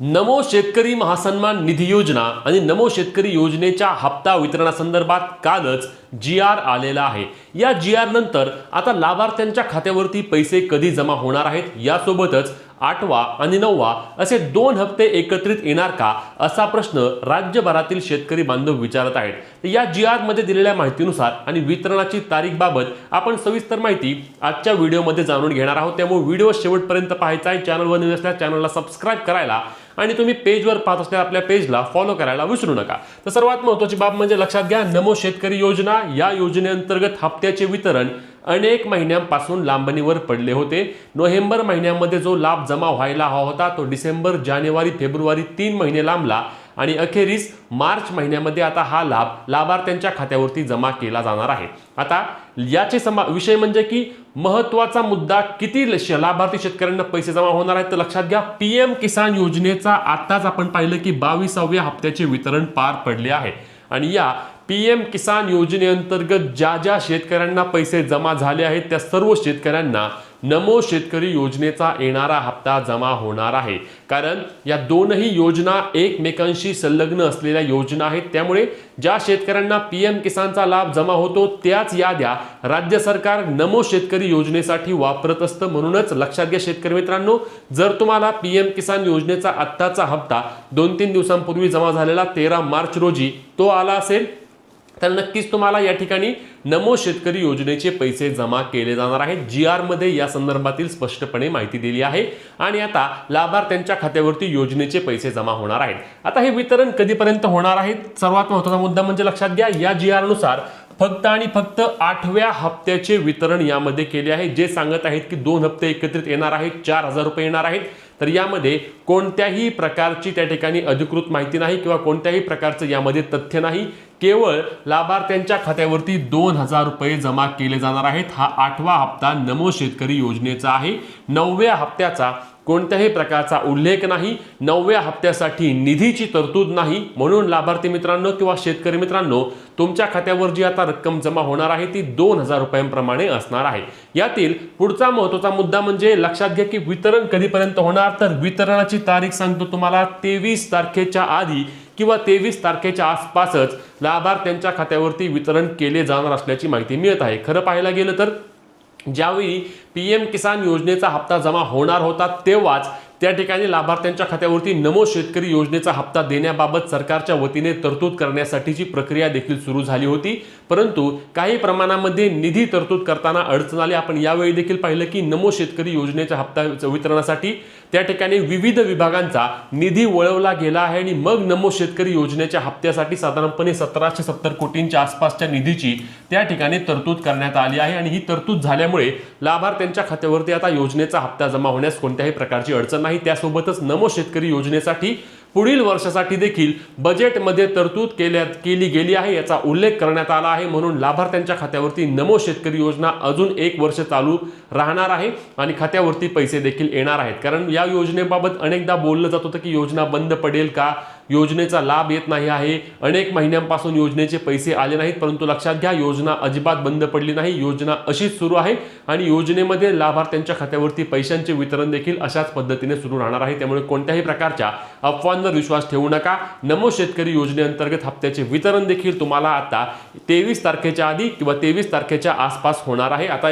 नमो शेतकरी महासन्मान निधी योजना आणि नमो शेतकरी योजनेच्या हप्ता वितरणासंदर्भात कालच जी.आर. आलेला आहे। या जी.आर. नंतर आता लाभार्थ्यांच्या खात्यावरती पैसे कधी जमा होणार आहेत, यासोबतच 8वा आणि 9वा असे 2 हप्ते एकत्रित येणार का, असा प्रश्न राज्यभरातील शेतकरी बांधव विचारत आहेत। या जी.आर. मध्ये दिलेल्या माहितीनुसार आणि वितरणाची तारीख बाबत आपण सविस्तर माहिती आजच्या व्हिडिओमध्ये जाणून घेणार आहोत। त्यामुळे व्हिडिओ शेवटपर्यंत पाहायचा आहे। चॅनलवर नवीन असल्यास चॅनलला सबस्क्राइब करायला आणि तुम्ही पेजवर पाहत असल्यास आपल्या पेजला फॉलो करायला विसरू नका। तर सर्वात महत्त्वाची बाब म्हणजे लक्षात घ्या, नमो शेतकरी योजना या योजनेअंतर्गत हप्त्याचे वितरण अनेक महिन्यांपासून लांबणीवर पडले होते। नोव्हेंबर महिन्यामध्ये जो लाभ जमा व्हायला हवा होता तो डिसेंबर, जानेवारी, फेब्रुवारी 3 महिने लांबला आणि अखेरीस मार्च महिन्यामध्ये आता हा लाभ लाभार्थ्यांच्या खात्यावरती जमा केला जाणार आहे। आता याचे विषय म्हणजे की महत्त्वाचा मुद्दा, किती लाभार्थी शेतकऱ्यांना पैसे जमा होणार आहेत, तर लक्षात घ्या, पीएम किसान योजनेचा आताच आपण पाहिलं की 22व्या हप्त्याचे वितरण पार पडले आहे आणि या पीएम किसान योजनेअंतर्गत ज्या शेतकऱ्यांना पैसे जमा झाले आहेत त्या सर्व शेतकऱ्यांना नमो शेतकरी योजनेचा येणारा हप्ता जमा होणार आहे। कारण या दोनही योजना एकमेकांशी संलग्न असलेल्या योजना आहेत। त्यामुळे ज्या शेतकऱ्यांना पीएम किसानचा लाभ जमा होतो त्याच याद्या राज्य सरकार नमो शेतकरी योजनेसाठी वापरत असतं। म्हणूनच लक्षात घ्या शेतकरी मित्रांनो, जर तुम्हाला पीएम किसान योजनेचा आत्ताचा हप्ता 2-3 दिवसांपूर्वी जमा झालेला 13 मार्च रोजी तो आला असेल तर नक्कीच तुम्हाला या ठिकाणी नमो शेतकरी योजनेचे पैसे जमा केले जाणार आहेत। जी.आर. मध्ये या संदर्भातील स्पष्टपणे माहिती दिली आहे आणि आता लाभार्थ्यांच्या खात्यावरती योजनेचे पैसे जमा होणार आहेत। आता हे वितरण कधीपर्यंत होणार आहे, सर्वात महत्त्वाचा मुद्दा म्हणजे लक्षात घ्या, या जी.आर. नुसार फक्त आणि फक्त 8व्या हप्त्याचे वितरण यामध्ये केले आहे। जे सांगत आहेत की 2 हप्ते एकत्रित येणार आहेत, 4000 रुपये येणार आहेत। तर यामध्ये कोणत्याही प्रकारची त्या ठिकाणी अधिकृत माहिती नाही किंवा कोणत्याही प्रकारचं यामध्ये तथ्य नाही। केवळ लाभार्थ्यांच्या खात्यावरती 2000 रुपये जमा केले जाणार आहेत। हा 8वा हप्ता नमो शेतकरी योजनेचा आहे। 9व्या हप्त्याचा कोणत्याही प्रकारचा उल्लेख नाही, 9व्या हप्त्यासाठी निधीची तरतूद नाही। म्हणून लाभार्थी मित्रांनो किंवा शेतकरी मित्रांनो, तुमच्या खात्यावर जी आता रक्कम जमा होणार आहे ती 2000 रुपयांप्रमाणे असणार आहे। यातील पुढचा महत्त्वाचा मुद्दा म्हणजे लक्षात घ्या की वितरण कधीपर्यंत होणार, तर वितरणाची तारीख सांगतो तुम्हाला, 23 तारखेच्या आधी किंवा 23 तारखेच्या आसपासच लाभार्थ्यांच्या खात्यावरती वितरण केले जाणार असल्याची माहिती मिळत आहे। खरं पाहायला गेलं तर ज्यावेळी पीएम किसान योजनेचा हप्ता जमा होणार होता तेव्हाच त्या ठिकाणी लाभार्थ्यांच्या खात्यावरती नमो शेतकरी योजनेचा हप्ता देण्याबाबत सरकारच्या वतीने तरतूद करण्यासाठीची प्रक्रिया देखील सुरू झाली होती। परंतु काही प्रमाणामध्ये निधी तरतूद करताना अडचण आली। आपण यावेळी देखील पाहिलं की नमो शेतकरी योजनेच्या हप्ता वितरणासाठी त्या ठिकाणी विविध विभागांचा निधी वळवला गेला आहे आणि मग नमो शेतकरी योजनेच्या हप्त्यासाठी साधारणपणे 1770 कोटींच्या आसपासच्या निधीची त्या ठिकाणी तरतूद करण्यात आली आहे आणि ही तरतूद झाल्यामुळे लाभार्थ्यांच्या खात्यावरती आता योजनेचा हप्ता जमा होण्यास कोणत्याही प्रकारची अडचण नाही। त्यासोबतच नमो शेतकरी योजनेसाठी पुढील वर्षासाठी देखील बजेटमध्ये तरतूद केली गेली आहे, याचा उल्लेख करण्यात आला आहे। म्हणून लाभार्थ्यांच्या खात्यावरती नमो शेतकरी योजना अजून 1 वर्ष चालू राहणार आहे आणि खात्यावरती पैसे देखील येणार आहेत। कारण या योजनेबाबत अनेकदा बोललं जात होतं की योजना बंद पडेल का, योजनेचा लाभ येत नाही आहे, अनेक महिन्यांपासून योजनेचे पैसे आले नाहीत। परंतु लक्षात घ्या, योजना अजिबात बंद पडली नाही, योजना अशीच सुरू आहे आणि योजनेमध्ये लाभार्थ्यांच्या खात्यावरती पैशांचे वितरण देखील अशाच पद्धतीने सुरू राहणार आहे। त्यामुळे कोणत्याही प्रकारच्या अफवांवर विश्वास ठेवू नका। नमो शेतकरी योजनेअंतर्गत हप्त्याचे वितरण देखील तुम्हाला आता 23 तारखेच्या आधी किंवा 23 तारखेच्या आसपास होणार आहे। आता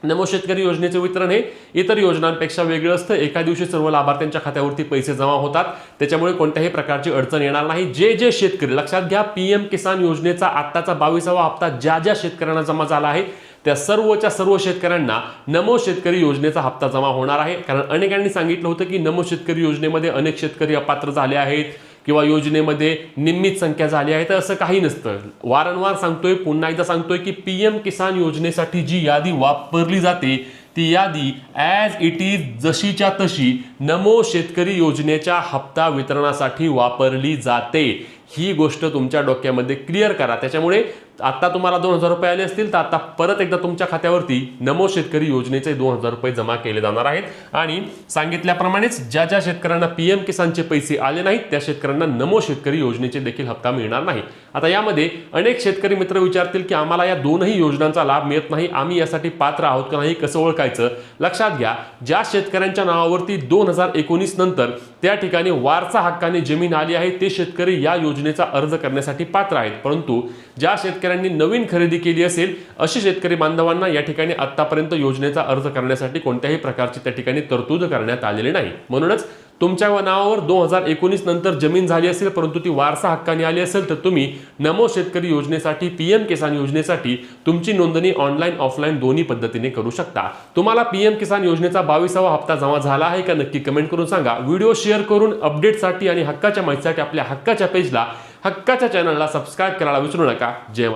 नमो शेतकरी योजनेचे वितरण हे इतर योजनांपेक्षा वेगळं असतं। एका दिवशी सर्व लाभार्थ्यांच्या खात्यावरती पैसे जमा होतात, त्याच्यामुळे कोणत्याही प्रकारची अडचण येणार नाही। जे शेतकरी, लक्षात घ्या, पीएम किसान योजनेचा आत्ताचा 22वा हप्ता ज्या शेतकऱ्यांना जमा झाला आहे त्या सर्वच्या सर्व शेतकऱ्यांना नमो शेतकरी योजनेचा हप्ता जमा होणार आहे। कारण अनेकांनी सांगितलं होतं की नमो शेतकरी योजनेमध्ये अनेक शेतकरी अपात्र झाले आहेत किंवा योजनेमध्ये निम्मित संख्या झाली आहे, तर असं काही नसतं। वारंवार सांगतोय, पुन्हा एकदा सांगतोय की पीएम किसान योजनेसाठी जी यादी वापरली जाते ती यादी ॲज इट इज, जशीच्या तशी नमो शेतकरी योजनेच्या हप्ता वितरणासाठी वापरली जाते। ही गोष्ट तुमच्या डोक्यामध्ये क्लिअर करा। त्याच्यामुळे आता तुम्हाला 2000 रुपये आले असतील तर आता परत एकदा तुमच्या खात्यावरती नमो शेतकरी योजनेचे 2000 रुपये जमा केले जाणार आहेत आणि सांगितल्याप्रमाणेच ज्या शेतकऱ्यांना पीएम किसानचे पैसे आले नाहीत त्या शेतकऱ्यांना नमो शेतकरी योजनेचे देखील हप्ता मिळणार नाही। आता यामध्ये अनेक शेतकरी मित्र विचारतील की आम्हाला या दोनही योजनांचा लाभ मिळत नाही, आम्ही यासाठी पात्र आहोत का नाही, कसं ओळखायचं? लक्षात घ्या, ज्या शेतकऱ्यांच्या नावावरती 2019 नंतर त्या ठिकाणी वारसा हक्काने जमीन आली आहे ते शेतकरी या योजनेचा अर्ज करण्यासाठी पात्र आहेत. परंतु ज्या शेतकऱ्यांनी नवीन खरेदी केली असेल अशी शेतकरी बांधवांना या ठिकाणी आतापर्यंत योजनेचा अर्ज करण्यासाठी कोणत्याही प्रकारची त्या ठिकाणी तरतूद करण्यात आलेली नाही. म्हणूनच तुमच्या नावावर 2019 नंतर जमीन झाली असेल परंतु ती वारसा हक्काने आली असेल तर तुम्ही नमो शेतकरी योजनेसाठी पीएम किसान योजनेसाठी तुमची नोंदणी ऑनलाईन ऑफलाईन दोन्ही पद्धतीने करू शकता. तुम्हाला पीएम किसान योजनेचा 22वा हप्ता जमा झाला आहे का नक्की कमेंट करून सांगा. व्हिडिओ शेअर करून अपडेटसाठी आणि हक्काच्या माहितीसाठी आपल्या हक्काच्या पेजला हक्काच्या चॅनलला सबस्क्राईब करायला विसरू नका. जय